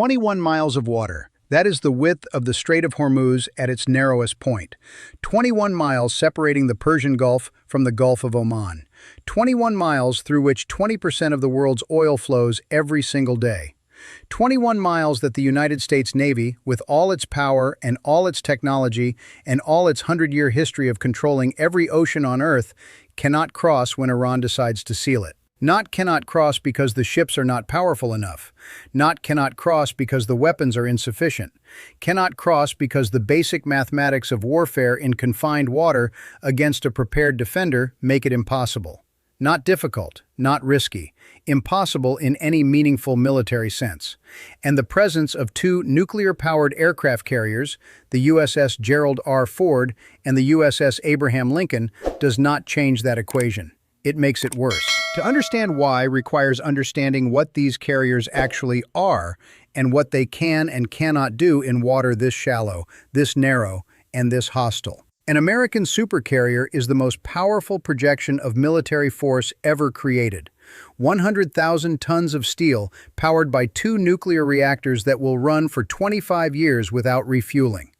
21 miles of water. That is the width of the Strait of Hormuz at its narrowest point. 21 miles separating the Persian Gulf from the Gulf of Oman. 21 miles through which 20% of the world's oil flows every single day. 21 miles that the United States Navy, with all its power and all its technology and all its 100-year history of controlling every ocean on Earth, cannot cross when Iran decides to seal it. Not cannot cross because the ships are not powerful enough. Not cannot cross because the weapons are insufficient. Cannot cross because the basic mathematics of warfare in confined water against a prepared defender make it impossible. Not difficult, not risky, impossible in any meaningful military sense. And the presence of two nuclear-powered aircraft carriers, the USS Gerald R. and the USS Abraham Lincoln, does not change that equation. It makes it worse. To understand why requires understanding what these carriers actually are and what they can and cannot do in water this shallow, this narrow, and this hostile. An American supercarrier is the most powerful projection of military force ever created. 100,000 tons of steel powered by two nuclear reactors that will run for 25 years without refueling.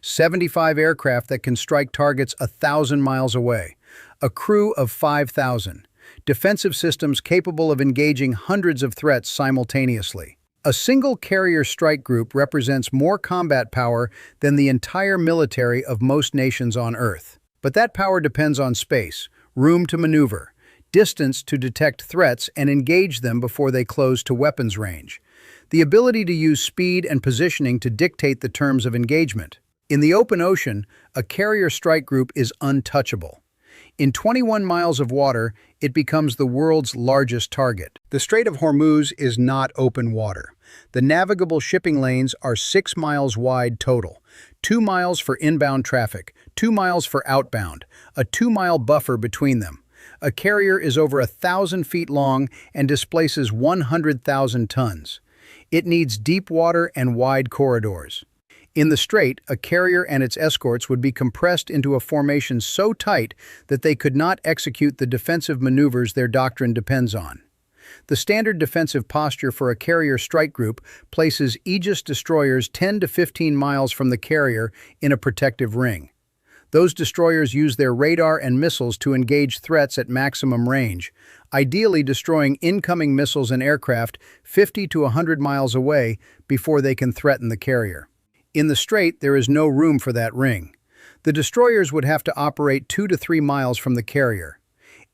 75 aircraft that can strike targets 1,000 miles away. A crew of 5,000. Defensive systems capable of engaging hundreds of threats simultaneously. A single carrier strike group represents more combat power than the entire military of most nations on Earth. But that power depends on space, room to maneuver, distance to detect threats and engage them before they close to weapons range. The ability to use speed and positioning to dictate the terms of engagement. In the open ocean, a carrier strike group is untouchable. In 21 miles of water, it becomes the world's largest target. The Strait of Hormuz is not open water. The navigable shipping lanes are 6 miles wide total, 2 miles for inbound traffic, 2 miles for outbound, a 2-mile buffer between them. A carrier is over 1,000 feet long and displaces 100,000 tons. It needs deep water and wide corridors. In the strait, a carrier and its escorts would be compressed into a formation so tight that they could not execute the defensive maneuvers their doctrine depends on. The standard defensive posture for a carrier strike group places Aegis destroyers 10 to 15 miles from the carrier in a protective ring. Those destroyers use their radar and missiles to engage threats at maximum range, ideally destroying incoming missiles and aircraft 50 to 100 miles away before they can threaten the carrier. In the strait, there is no room for that ring. The destroyers would have to operate 2 to 3 miles from the carrier.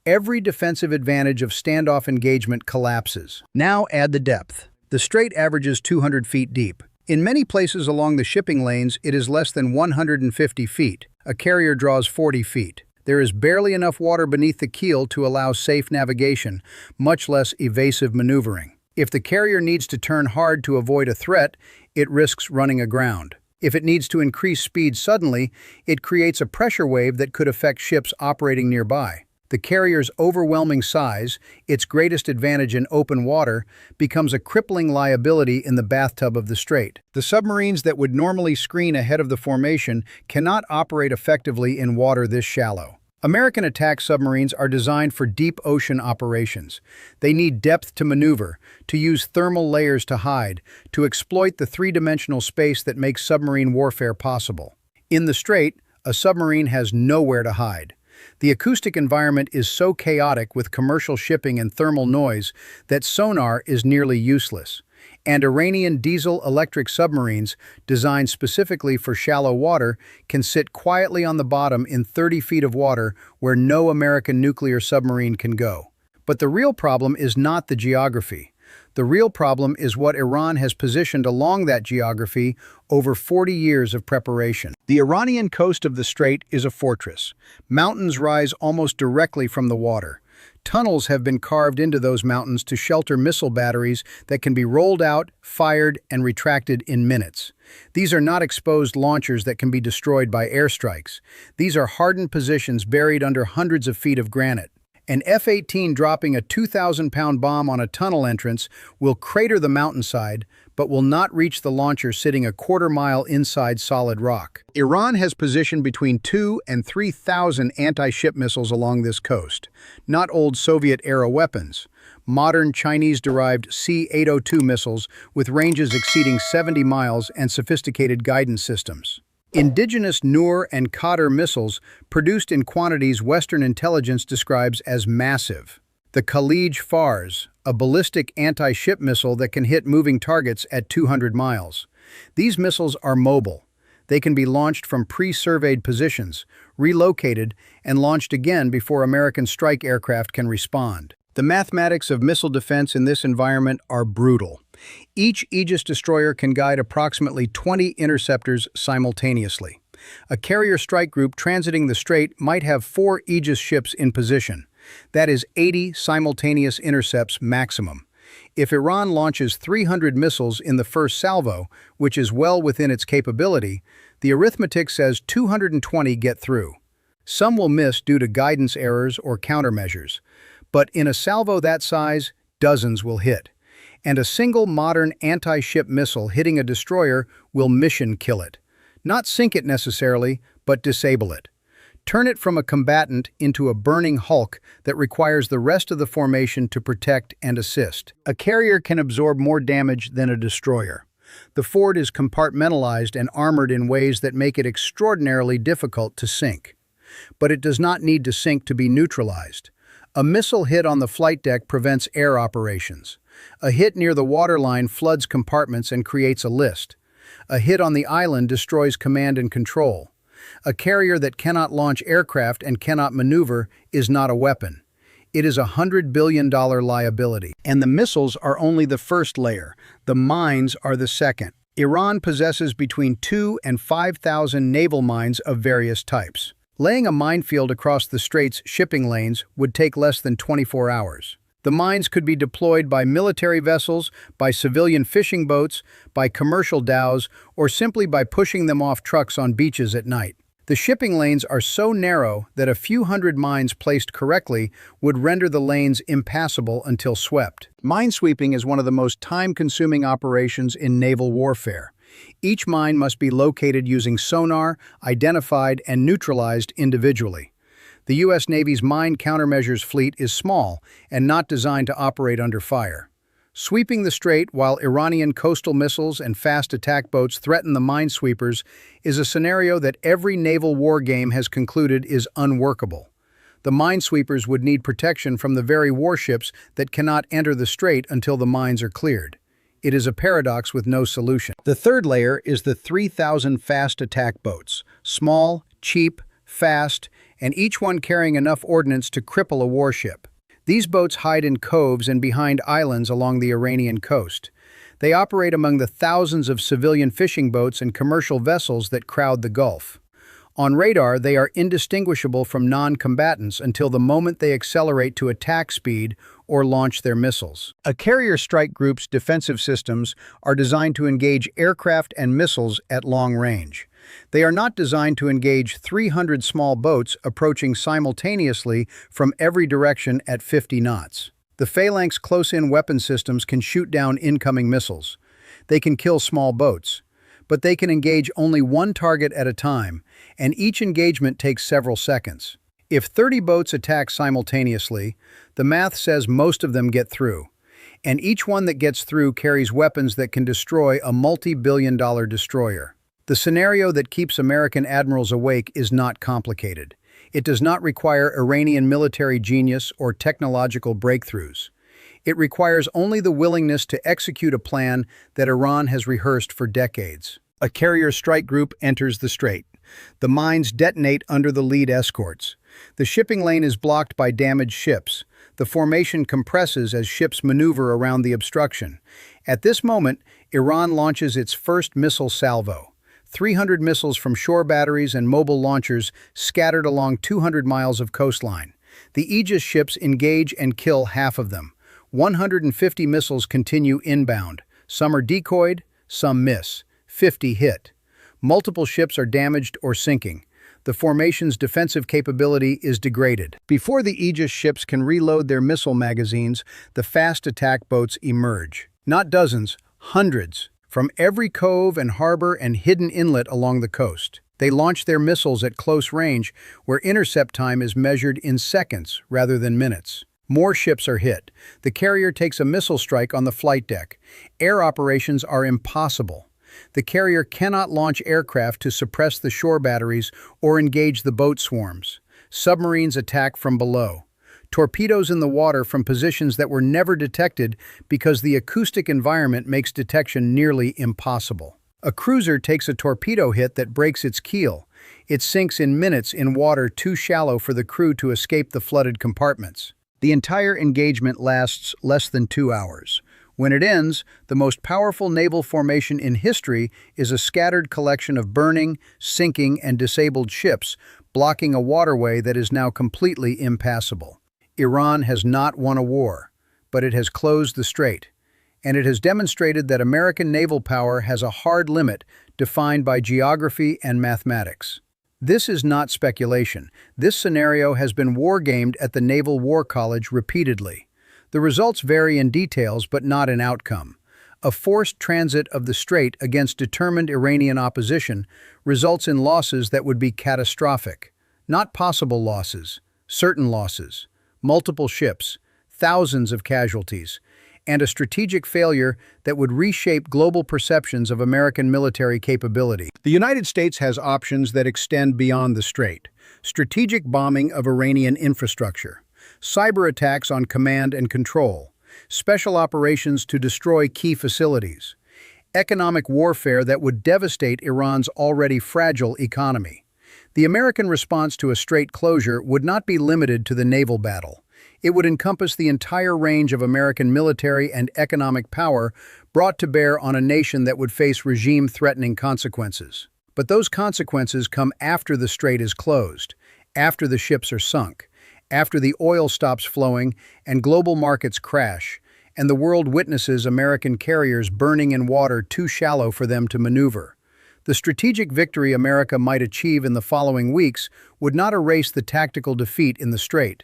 Every defensive advantage of standoff engagement collapses. Now add the depth. The strait averages 200 feet deep. In many places along the shipping lanes, it is less than 150 feet. A carrier draws 40 feet. There is barely enough water beneath the keel to allow safe navigation, much less evasive maneuvering. If the carrier needs to turn hard to avoid a threat, it risks running aground. If it needs to increase speed suddenly, it creates a pressure wave that could affect ships operating nearby. The carrier's overwhelming size, its greatest advantage in open water, becomes a crippling liability in the bathtub of the strait. The submarines that would normally screen ahead of the formation cannot operate effectively in water this shallow. American attack submarines are designed for deep ocean operations. They need depth to maneuver, to use thermal layers to hide, to exploit the three-dimensional space that makes submarine warfare possible. In the strait, a submarine has nowhere to hide. The acoustic environment is so chaotic with commercial shipping and thermal noise that sonar is nearly useless. And Iranian diesel-electric submarines, designed specifically for shallow water, can sit quietly on the bottom in 30 feet of water where no American nuclear submarine can go. But the real problem is not the geography. The real problem is what Iran has positioned along that geography over 40 years of preparation. The Iranian coast of the strait is a fortress. Mountains rise almost directly from the water. Tunnels have been carved into those mountains to shelter missile batteries that can be rolled out, fired, and retracted in minutes. These are not exposed launchers that can be destroyed by airstrikes. These are hardened positions buried under hundreds of feet of granite. An F-18 dropping a 2,000-pound bomb on a tunnel entrance will crater the mountainside, but will not reach the launcher sitting a quarter-mile inside solid rock. Iran has positioned between 2,000 and 3,000 anti-ship missiles along this coast. Not old Soviet-era weapons, modern Chinese-derived C-802 missiles with ranges exceeding 70 miles and sophisticated guidance systems. Indigenous Noor and Qatar missiles, produced in quantities Western intelligence describes as massive. The Khalij Fars, a ballistic anti-ship missile that can hit moving targets at 200 miles. These missiles are mobile. They can be launched from pre-surveyed positions, relocated, and launched again before American strike aircraft can respond. The mathematics of missile defense in this environment are brutal. Each Aegis destroyer can guide approximately 20 interceptors simultaneously. A carrier strike group transiting the strait might have 4 Aegis ships in position. That is 80 simultaneous intercepts maximum. If Iran launches 300 missiles in the first salvo, which is well within its capability, the arithmetic says 220 get through. Some will miss due to guidance errors or countermeasures, but in a salvo that size, dozens will hit. And a single modern anti-ship missile hitting a destroyer will mission kill it. Not sink it necessarily, but disable it. Turn it from a combatant into a burning hulk that requires the rest of the formation to protect and assist. A carrier can absorb more damage than a destroyer. The fort is compartmentalized and armored in ways that make it extraordinarily difficult to sink. But it does not need to sink to be neutralized. A missile hit on the flight deck prevents air operations. A hit near the waterline floods compartments and creates a list. A hit on the island destroys command and control. A carrier that cannot launch aircraft and cannot maneuver is not a weapon. It is a $100 billion liability. And the missiles are only the first layer. The mines are the second. Iran possesses between 2,000 and 5,000 naval mines of various types. Laying a minefield across the strait's shipping lanes would take less than 24 hours. The mines could be deployed by military vessels, by civilian fishing boats, by commercial dhows, or simply by pushing them off trucks on beaches at night. The shipping lanes are so narrow that a few hundred mines placed correctly would render the lanes impassable until swept. Minesweeping is one of the most time-consuming operations in naval warfare. Each mine must be located using sonar, identified, and neutralized individually. The U.S. Navy's mine countermeasures fleet is small and not designed to operate under fire. Sweeping the strait while Iranian coastal missiles and fast attack boats threaten the minesweepers is a scenario that every naval war game has concluded is unworkable. The minesweepers would need protection from the very warships that cannot enter the strait until the mines are cleared. It is a paradox with no solution. The third layer is the 3,000 fast attack boats, small, cheap, fast, and each one carrying enough ordnance to cripple a warship. These boats hide in coves and behind islands along the Iranian coast. They operate among the thousands of civilian fishing boats and commercial vessels that crowd the Gulf. On radar, they are indistinguishable from non-combatants until the moment they accelerate to attack speed or launch their missiles. A carrier strike group's defensive systems are designed to engage aircraft and missiles at long range. They are not designed to engage 300 small boats approaching simultaneously from every direction at 50 knots. The Phalanx close-in weapon systems can shoot down incoming missiles. They can kill small boats, but they can engage only one target at a time, and each engagement takes several seconds. If 30 boats attack simultaneously, the math says most of them get through, and each one that gets through carries weapons that can destroy a multi-billion-dollar destroyer. The scenario that keeps American admirals awake is not complicated. It does not require Iranian military genius or technological breakthroughs. It requires only the willingness to execute a plan that Iran has rehearsed for decades. A carrier strike group enters the strait. The mines detonate under the lead escorts. The shipping lane is blocked by damaged ships. The formation compresses as ships maneuver around the obstruction. At this moment, Iran launches its first missile salvo. 300 missiles from shore batteries and mobile launchers scattered along 200 miles of coastline. The Aegis ships engage and kill half of them. 150 missiles continue inbound. Some are decoyed, some miss. 50 hit. Multiple ships are damaged or sinking. The formation's defensive capability is degraded. Before the Aegis ships can reload their missile magazines, the fast attack boats emerge. Not dozens, hundreds. From every cove and harbor and hidden inlet along the coast. They launch their missiles at close range, where intercept time is measured in seconds rather than minutes. More ships are hit. The carrier takes a missile strike on the flight deck. Air operations are impossible. The carrier cannot launch aircraft to suppress the shore batteries or engage the boat swarms. Submarines attack from below. Torpedoes in the water from positions that were never detected because the acoustic environment makes detection nearly impossible. A cruiser takes a torpedo hit that breaks its keel. It sinks in minutes in water too shallow for the crew to escape the flooded compartments. The entire engagement lasts less than 2 hours. When it ends, the most powerful naval formation in history is a scattered collection of burning, sinking, and disabled ships, blocking a waterway that is now completely impassable. Iran has not won a war, but it has closed the strait, and it has demonstrated that American naval power has a hard limit defined by geography and mathematics. This is not speculation. This scenario has been wargamed at the Naval War College repeatedly. The results vary in details but not in outcome. A forced transit of the strait against determined Iranian opposition results in losses that would be catastrophic. Not possible losses, certain losses, multiple ships, thousands of casualties, and a strategic failure that would reshape global perceptions of American military capability. The United States has options that extend beyond the strait. Strategic bombing of Iranian infrastructure, cyber attacks on command and control, special operations to destroy key facilities, economic warfare that would devastate Iran's already fragile economy. The American response to a strait closure would not be limited to the naval battle. It would encompass the entire range of American military and economic power brought to bear on a nation that would face regime-threatening consequences. But those consequences come after the strait is closed, after the ships are sunk, after the oil stops flowing and global markets crash, and the world witnesses American carriers burning in water too shallow for them to maneuver. The strategic victory America might achieve in the following weeks would not erase the tactical defeat in the strait,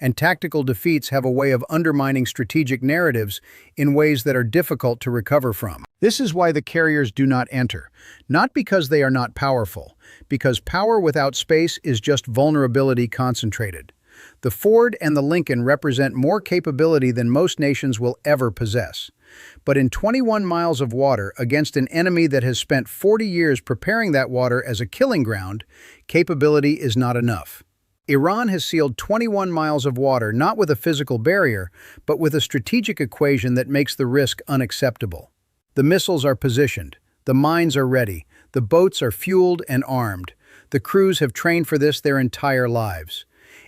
and tactical defeats have a way of undermining strategic narratives in ways that are difficult to recover from. This is why the carriers do not enter, not because they are not powerful, because power without space is just vulnerability concentrated. The Ford and the Lincoln represent more capability than most nations will ever possess. But in 21 miles of water against an enemy that has spent 40 years preparing that water as a killing ground, capability is not enough. Iran has sealed 21 miles of water not with a physical barrier, but with a strategic equation that makes the risk unacceptable. The missiles are positioned, the mines are ready, the boats are fueled and armed. The crews have trained for this their entire lives.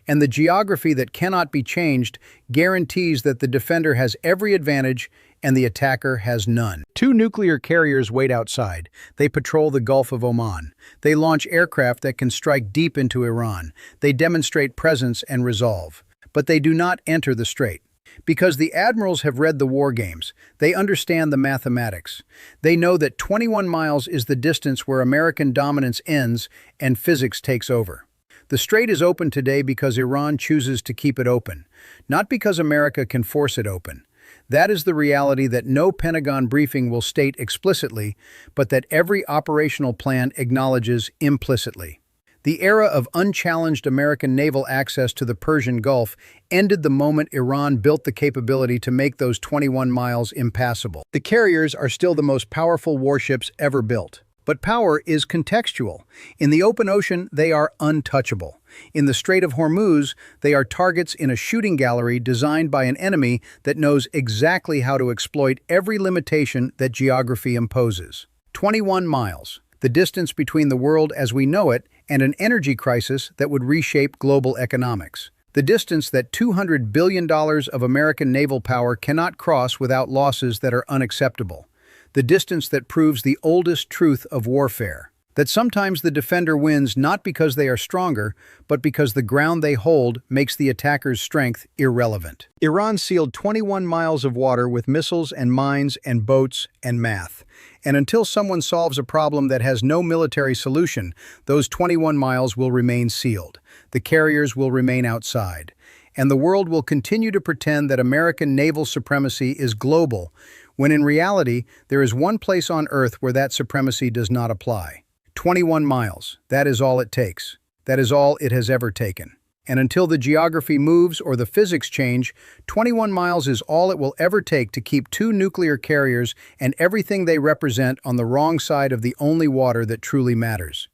And the geography that cannot be changed guarantees that the defender has every advantage and the attacker has none. 2 nuclear carriers wait outside. They patrol the Gulf of Oman. They launch aircraft that can strike deep into Iran. They demonstrate presence and resolve. But they do not enter the strait. Because the admirals have read the war games, they understand the mathematics. They know that 21 miles is the distance where American dominance ends and physics takes over. The strait is open today because Iran chooses to keep it open, not because America can force it open. That is the reality that no Pentagon briefing will state explicitly, but that every operational plan acknowledges implicitly. The era of unchallenged American naval access to the Persian Gulf ended the moment Iran built the capability to make those 21 miles impassable. The carriers are still the most powerful warships ever built. But power is contextual. In the open ocean, they are untouchable. In the Strait of Hormuz, they are targets in a shooting gallery designed by an enemy that knows exactly how to exploit every limitation that geography imposes. 21 miles, the distance between the world as we know it and an energy crisis that would reshape global economics. The distance that $200 billion of American naval power cannot cross without losses that are unacceptable. The distance that proves the oldest truth of warfare, that sometimes the defender wins not because they are stronger, but because the ground they hold makes the attacker's strength irrelevant. Iran sealed 21 miles of water with missiles and mines and boats and math. And until someone solves a problem that has no military solution, those 21 miles will remain sealed. The carriers will remain outside. And the world will continue to pretend that American naval supremacy is global, when in reality, there is one place on Earth where that supremacy does not apply. 21 miles, that is all it takes. That is all it has ever taken. And until the geography moves or the physics change, 21 miles is all it will ever take to keep two nuclear carriers and everything they represent on the wrong side of the only water that truly matters.